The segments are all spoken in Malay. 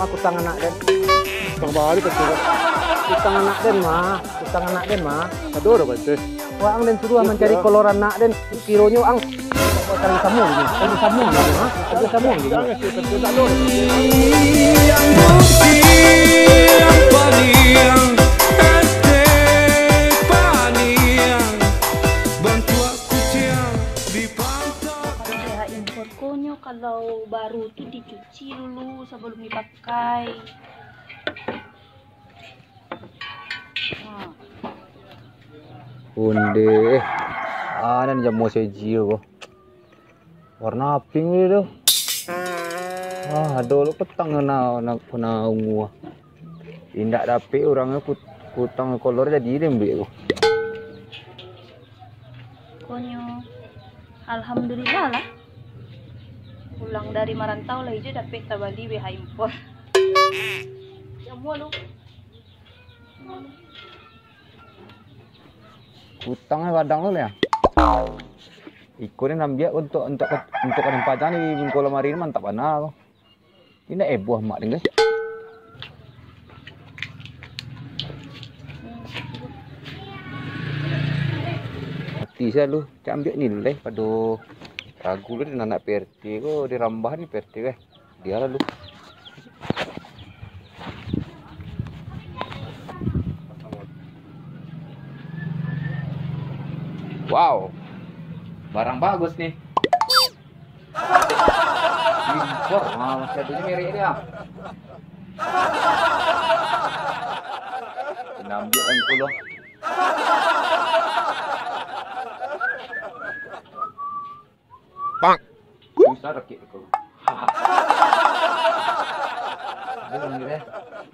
mah kutang anak den. Bang bali betul. Kutang anak den mah, kutang anak den mah. Aduh dah betul. Wah ang den suruh mencari kolor anak den. Kironyo ang cari samung gitu. Cari samung gitu, ha? Cari samung gitu. Jangan sih betul tak ada. Yang bukti apa yang kalau baru tuh dicuci dulu sebelum dipakai. Unde, ada jamu sejio, warna pink itu. Aduh, lu petang na ungu. Indak dapet orangnya putang kolor jadi lembek. Konyo, alhamdulillah lah. Pulang dari merantau lah hijau dapet tabali BH impor. Jamu lu. Hutangnya kadang lu ya. Ikutin ambil untuk pacar di Bengkulu Marin mantap mana. Ini buah mak deng guys. Hati saya lu, ambil nilai paduh. Ragu lu dengan anak PRT kok dirambah nih PRT guys. Dia lalu. Wow. Barang bagus nih. Impor, masih ada merek dia. Ambil angkulo. Bang. Bisa rakit aku.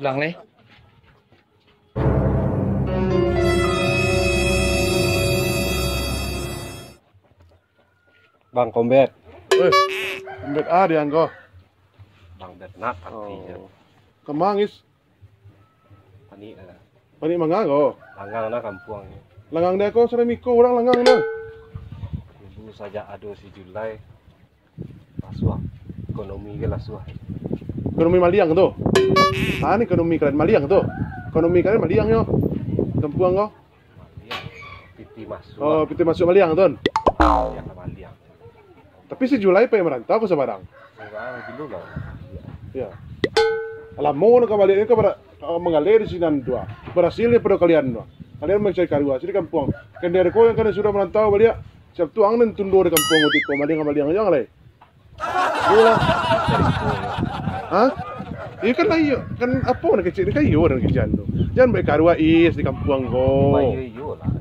Ulang leh. Bang Kombet. Kombet dia engkau. Bang Bernat artinya. Kemangis. Panik lah. Panik mangang kau. Langgang lah kampung. Langang dia kau seremiko orang langang dah. Ibu saja ada si Julai. Lasuah. Ekonomi ke lasuah. Ekonomi Maliang tu. Ni ekonomi kalian Maliang tu. Ekonomi kalian Maliang yo. Kampung kau. Maliang. Piti masuk. Oh, piti masuk Maliang tuan. Ya Maliang. Tapi si Julai pe merantau ke Semarang. Sekarang dulu lah. Ya. Alam mau nak balik ni kau mengalir di sini dua. Berhasilnya pada kalian dua. Kalian mencari karua. Jadi kampung. Kendari kau yang kalian sudah merantau balik. Siap tuang dan tundur di kampung utiko. Maliang aja ngalai. Bola. Hah? Iya kan lah iyo. Kan apa nak kecil ni kan iyo orang kecil tu. Jangan baik karua is di kampung kau. Iyo lah.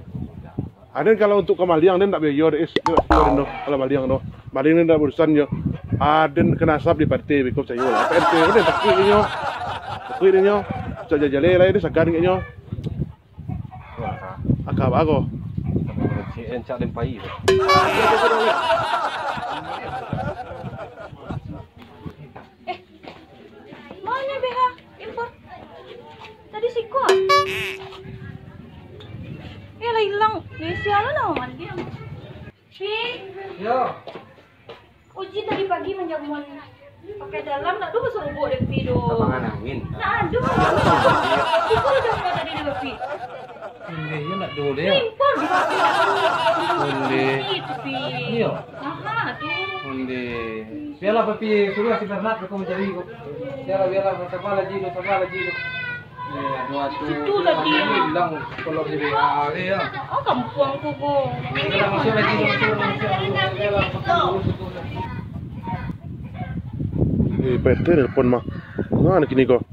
Ada kalau untuk ke Maliang dia tak biar is. Kalau Maliang tu. Maliang ni dah urusan yo. Ada kenasab di parti bikop saya lah. PRT ni takut ni yo. Takut ni yo. Saja jale lah ini segan ni yo. Akab aku. Encak lempai tu. Mana BH impor? Tadi si kau. Lah hilang. Dia siapa nama mandi? Pi. Yo. Uji tadi pagi menjamuan pakai dalam nak dulu serubuk dek Pi do. Lapangan angin. Nah aduh. Ikut udah mau tadi dek Pi. Ini ya nak dulu ya. Impor di Pi. Boleh. Itu Pi. Iya. Aha tuh. Onde. Biarlah papi suruh si Bernat kau mencari kau. Biarlah siapa lagi. Dua tu. Itu tadi. Bilang kolor di BA ya. Oh kampung aku kok. Biarlah masuk lagi. PT nelpon mah. Mana kini kau?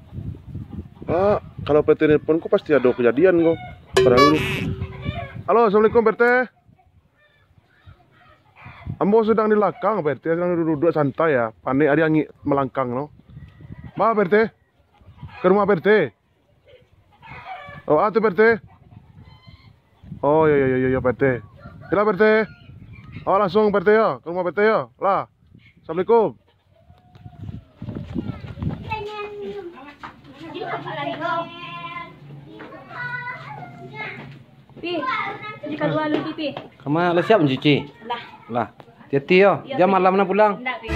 Kalau PT nelpon kau pasti ada kejadian kau. Pada dulu. Halo, assalamualaikum PT. Ambo sedang di lakang PT, sedang duduk santai ya. Panik ada angin melangkang no. Ma PT. Ke rumah PT. Oh, tu PT. Oh, ya PT. Kira PT. Oh, langsung PT ya. Ke rumah PT ya. Lah. Assalamualaikum. Pi, jika dua lu Pi. Kamu dah siap mencuci? Lah. Hati-hati yo. Jam malam nak pulang. Enggak Pi.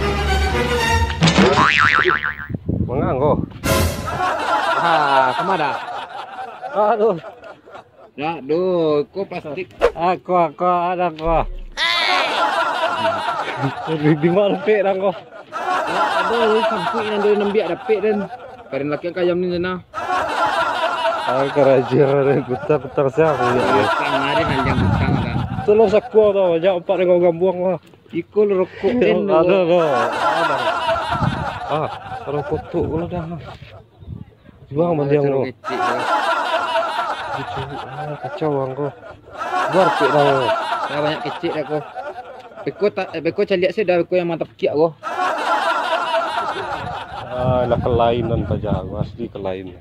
Menganggo. Kemana? Aduh. Ya, duh, kok plastik. Aku ada ko. Di mana pek dah ko? Aduh, sampai yang dari nembiak dapet dan. Karen laki kayam ni sana. Keraja dan kutak siapa ya? Kemarin anjang butang kan. Tolong sakwa tau, jangan empat dengan gambuang lah. Ikul rokok den. Ada. Kalau kotok kalau dah. Juang mana dia ko? Kacau bang ko. Buar pek dah. Dah banyak kecil dah ko. Beko caliak saya dah beko yang mantap kiak ko. Lah kelainan saja, asli kelainan.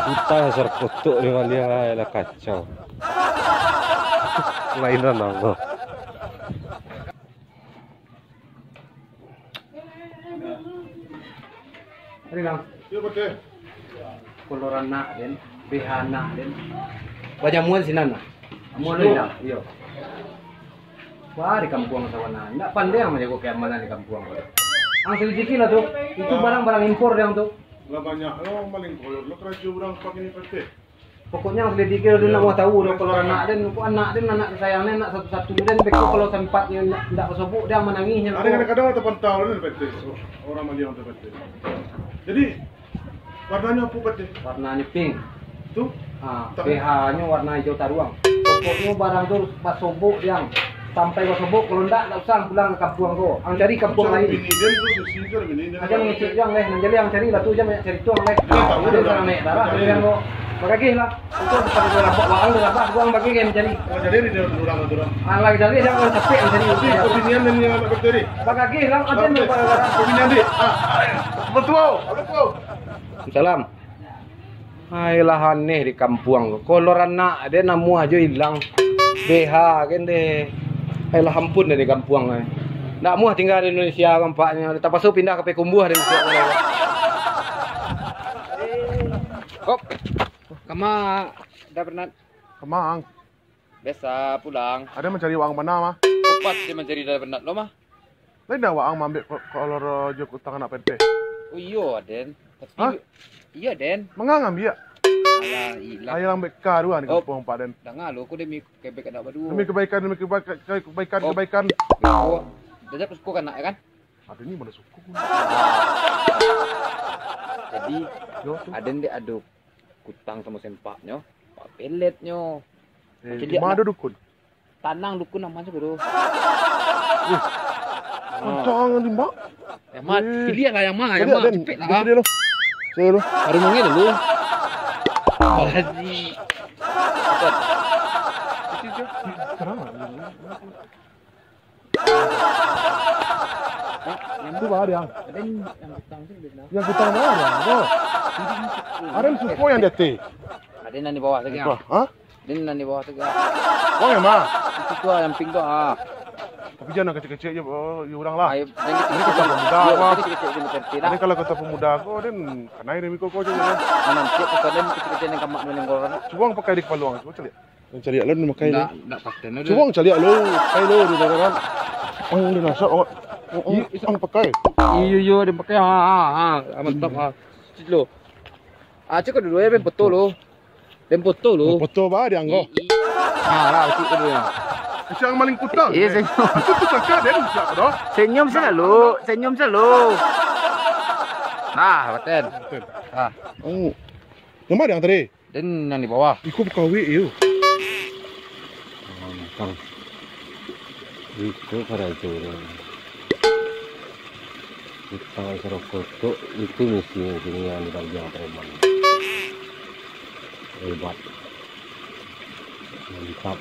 Kita asal kotok dengan dia lah kacau. Kelainan aku. Hari lang. Iya betul. Koloran nak den, behana den. Banyak muan sinan na. Muan dah. Iyo. Wah di kampung sawana. Ndak pandai yang menjaga keamanan di kampung. Ang selidiki lah tuh. Itu barang-barang impor yang tuh. Lah banyak lo maling kolor lo kerja orang pakai ni pasti. Pokoknya ang selidiki lah dia nak mau tahu dong kalau anak den, anak sayangnya anak satu-satu den. Beko kalau tempatnya ndak kesobuk dia menangisnya. Ada kadang-kadang orang terpantau ni pasti. Orang maliang tu pasti. Jadi warnanya apa pasti? Warnanya pink. Tu? BH-nya warna hijau taruang. Pokoknya barang tuh pas sobok yang sampai ke sobok kalau ndak usah pulang ke kampung kau. Ang cari kampung lain. Ini dia tu sisi tu ini. Aja ngecek jang leh, nanjali yang cari lah tu jam cari tuang leh. Udah sana naik darah, yang kau bagagih lah. Itu pada dua lapok waang dah lapok, gua bagi game cari. Oh jadi dia orang tu orang. Ang lagi cari yang kau capek yang cari. Opinian dan yang nak berteri. Bagagih lah, ada yang pada Opinian dia. Betul. Betul. Salam. Hai lah aneh di kampung. Koloran nak dia namu aja hilang. BH kan deh. Hai lah ampun dari kampung eh. Nak muah tinggal di Indonesia kampaknya. Tak pasal pindah ke Pekumbuh dari Indonesia. Kop. Kama dah pernah Kemang. biasa pulang. Ada mencari uang mana mah? Kopat dia mencari dah pernah lo mah. Lain dah uang ambil kolor jok utang anak PT. Oh iya Den. Tapi Hah? iya Den. Mengang ambil. Alah hilang. Ayah ambil karuan di kampung Pak Den. Dah ngalo aku demi kebaikan nak berdua. Demi kebaikan. Oh, dah suku kan nak ya kan? Ada ni mana suku. Jadi Yo tu. ada yang diaduk kutang sama sempaknya, pak peletnya, Di mana dukun? tanang dukun namanya bro. Kutang di mak. Yang mah pilih lah yang mah cepet lah. Dia lo. Saya lo. Baru mungkin dulu. Haji. Kenapa? Yang tu ada yang. Ada yang kutang tu dia. Yang kutang mana yang? Ada yang suku yang dia teh. Ada yang di bawah tu kan? Hah? Ada yang di bawah tu kan? Wang yang mana? Itu tu yang pink tu ah. Tapi jangan kecil-kecil je, ya orang lah. Ayo, Ini kata pemuda apa? kecil-kecil dia seperti lah. Ini kalau kata pemuda aku, dan kanai demi kau je. Mana siap pokoknya kecil-kecil yang kamak dengan koran. Cuba pakai di kepala orang, cuba cari. Yang cari lo ni pakai ni. Enggak pasten. Cuba cari lo, pakai lo di dalam. Ang dia nasak, ang pakai. Iyo dia pakai mantap lo. Cik dulu ya ben foto lo. Ben foto lo. Foto ba dia anggo? Lah cik dulu ya. Siang maling kutang. Iya senyum. Aku tu cakap dia bisa dah. Senyum selalu. Nah, paten. Ah, Oh. Yang mana yang tadi? dan yang di bawah. Ikut kawin you. Itu keraja orang. Kita asal kotok itu mesti yang di bagian preman. Hebat. Mantap.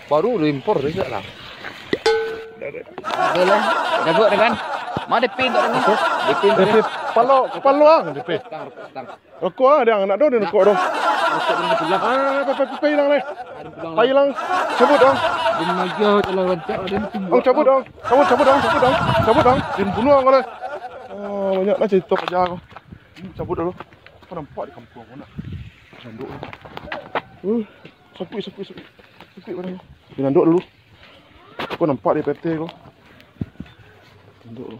Baru lu impor juga lah. Boleh. Jago dengan. Mana DP tak dengan? DP DP palo ang DP. Tang. Rokok ah dia nak dia rokok dong. Masuk dengan pulang. Pai hilang leh. Pulang. Pai hilang. Cabut dong. Din magyo telah rancak din Oh cabut dong. Cabut dong. Din bunuh ang oleh. Oh banyak lah cerita kerja aku. Cabut dulu. Kau nampak di kampung aku nak. Sanduk. Sepi. Sepi padanya. Nanduk dulu. Kau nampak di PT kau. Nanduk dulu.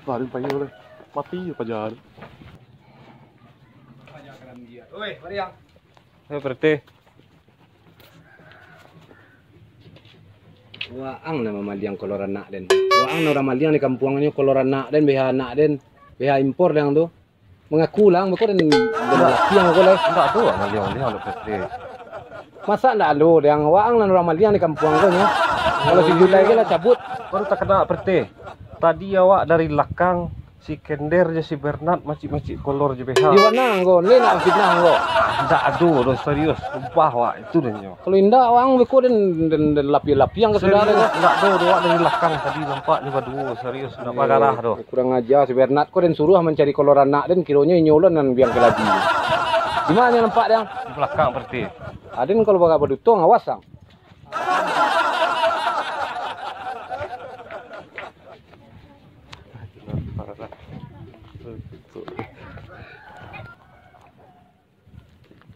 Lari payah boleh. Mati pajar. Oi, mari yang. Ayo berarti. Waang nama maliang koloran nak den. Waang nama maliang di kampungannya koloran nak den, BH nak den, BH impor yang tu. Mengaku lang, betul den yang aku leh. Enggak tuh maliang dia untuk berarti. Masa ndak ada yang waang nama maliang di kampung aku nya. Kalau si Julai ke lah cabut. Baru tak kena berarti. Tadi awak dari belakang si Kender je si Bernard macik-macik kolor je BH. Di mana anggo? Le nak fitnah anggo. Enggak aduh, serius. Sumpah wak itu dan yo. Kalau indah waang beku den lapi-lapiang ke saudara ko. Enggak tuh awak dari belakang tadi nampak ni berdua serius enggak pagarah doh. Kurang ajar si Bernard ko den suruh mencari koloran nak den kironya nyolon dan biang ke lagi. Di mana nampak dia? Di belakang berarti. Aden kalau baga berdutong awas sang.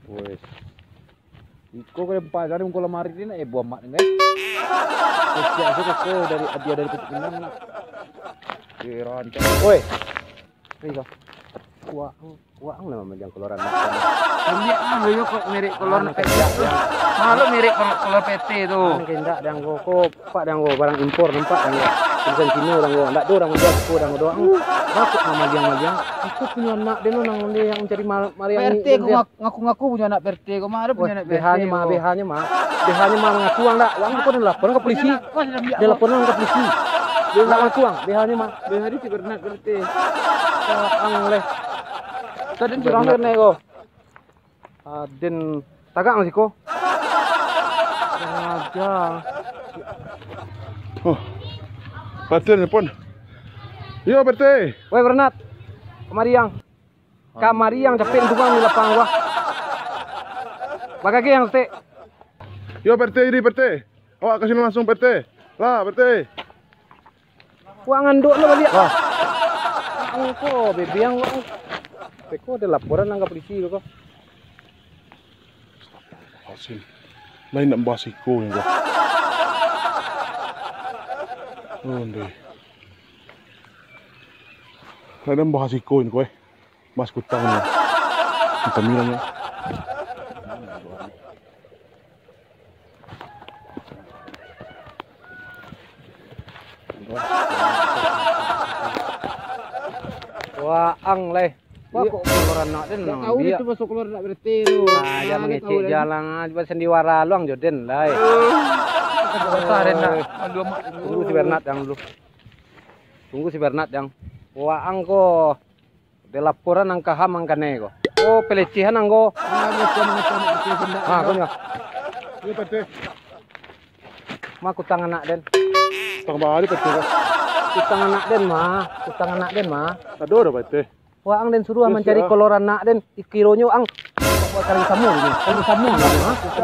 Wes. Iko ko pa dari ko lamari din buah mak ngai. Kasi ko dari dia dari Pekinang nak. Kiran. Oi. Iko. Waang nama yang koloran nak. Dia yo kok mirip kolor PT. Malu mirip kolor PT tu. Kendak dang ko pak dang barang impor nampak dang. Tulisan Cina dang ndak do dang dia ko dang doang. Masuk nama maliang ikut punya anak dia nang dia yang mencari Mariam PT ngaku-ngaku punya anak PT kok mah ada punya anak PT. BH-nya mah mengaku ang dak. Wang ko laporan ke polisi. Dia laporan ke polisi. Dia enggak ngaku ang BH-nya mah. BH di Bernard PT. Ang leh. Tadi curang nih ko. Den tagang sih ko. Aja. Oh. PT pun. Yo PT. Woi Bernat. Kamari yang capek tukang di lapang gua. Bagage yang ste. Yo PT ini PT. Awak kasih langsung PT. Lah PT. Gua nganduk lo balik. Wah. Angko bebe yang gua. Peko ada laporan nang ke polisi lo kok. Hasil. Lain nak bahas iko ni gua. Oh ndeh. Lain nak bahas iko ni kowe. Mas kutang ni. Kita miranya. Waang leh. Wah kok koloran nak den nang dia. Itu masuk keluar nak berarti tu. Dia mengecek jalan aja sendiwara luang joden lai. Besar nak. Dua mak. Tunggu si Bernard yang dulu. Tunggu si Bernard yang. Waang ko. De laporan nang kaham ang kane ko. Oh pelecehan ang ko. Ah ko nya. Yo PT. Ma kutang anak den. Tang bari PT ko. Kutang anak den mah. Ado dah PT. Waang den suruh mencari koloran nak den ikironyo ang kali samung ni. Kali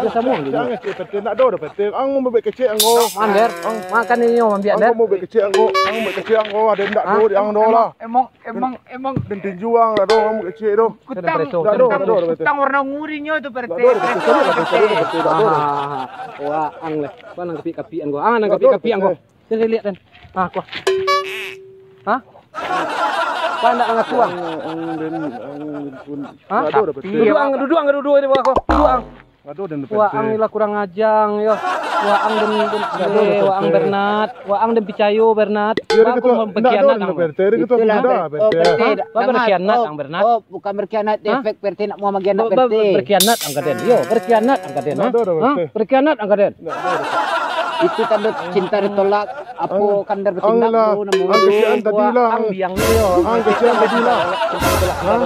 samung ni. Jangan cek PT nak do dah PT. Ang mau bek kecek anggo. Mander, makan ini yo mambiak den. Ang mau bek kecek anggo. Ang bek kecek anggo ada ndak do di ang do lah. Emang Den tinju ang dah do ang bek kecek do. kutang warna ngurinya tu PT. Waang leh. Kau nang kapi-kapian gua. Ah nang kapi-kapian gua. Den lihat den. Ah gua. Hah? Kau nak ngaku ang? Hah? Duduk ang di bawah kau. Duduk ang. Aduh dan Waang ila kurang ajang yo. Waang Waang Bernard, Waang den picayo Bernard. Aku berkhianat ang. Berkhianat ang Bernard. Oh, bukan berkhianat efek PT nak mau magianat PT. Berkhianat ang kaden. Yo, berkhianat ang kaden. Berkhianat ang kaden. Itu tanda cinta ditolak. Apa kandar bertindak tu namun kesian tadi lah. Ang biang yo. Ang kesian tadi lah.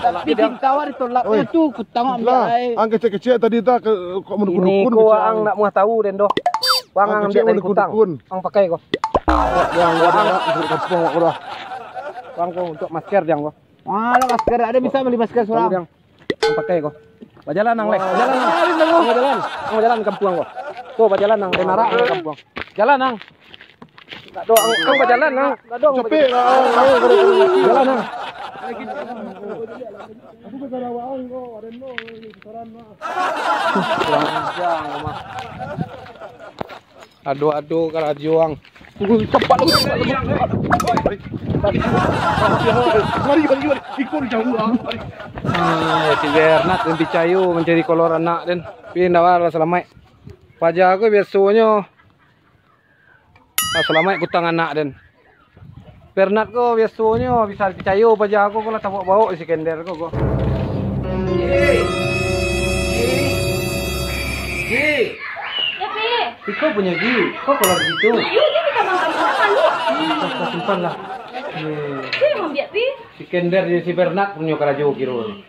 Tapi ditawar ditolak tu kutang ambil ai. Ang kecek-kecek tadi tak kok menukun Ini ko ang nak mau tahu den doh. Wang ang dia dari kutang. Ang pakai ko. Yang waang kampung aku dah. Wang ko untuk masker yang ko. Malah masker ada bisa beli masker suram. Ang pakai ko. Bajalan nang lek. Bajalan. Jalan kampung ko. Tuh bajalan nang Denara ang kampung. Jalan nang. Tak do ang bajalan nang. Tak do. Capek lah. Jalan nang. Aku berjalan waang ko, ada no besaran mah. Kurang ajang mah. Aduh karajuang. Cepat lu. Mari, ikut jauh. Si Bernat dan Picayu mencari kolor anak dan pindah lah selamai. Pajak aku biasanya selamai kutang anak dan Bernat ko biasanya bisa Picayu pajak aku kalau tabok bau si Kender ko. Kau punya Gi, kau kolor gitu. Yuk, dia kita makan malu. Simpan lah. Dia mau biar pi. Si Kender dan si Bernat punya karajo kiro.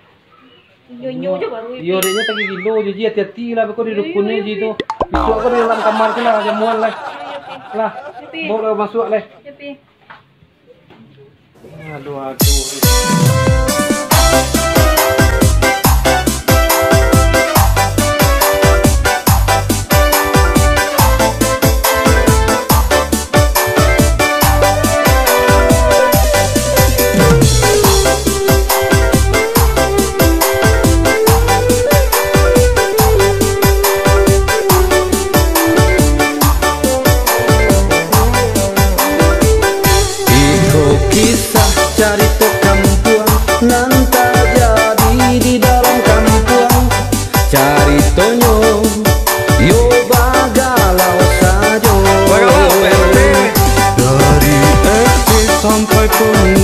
Nyo aja baru. Iyo dia tadi gilo, jadi hati-hati lah, kau di dukunnya gitu. Besok aku di dalam kamar sih lah, jamuan lah. Lah, boleh masuk lah. Ya pi. Aduh. Carito kampuang nan terjadi di dalam kampuang. Caritonyo yo bagalau sajo. Dari SD sampai pun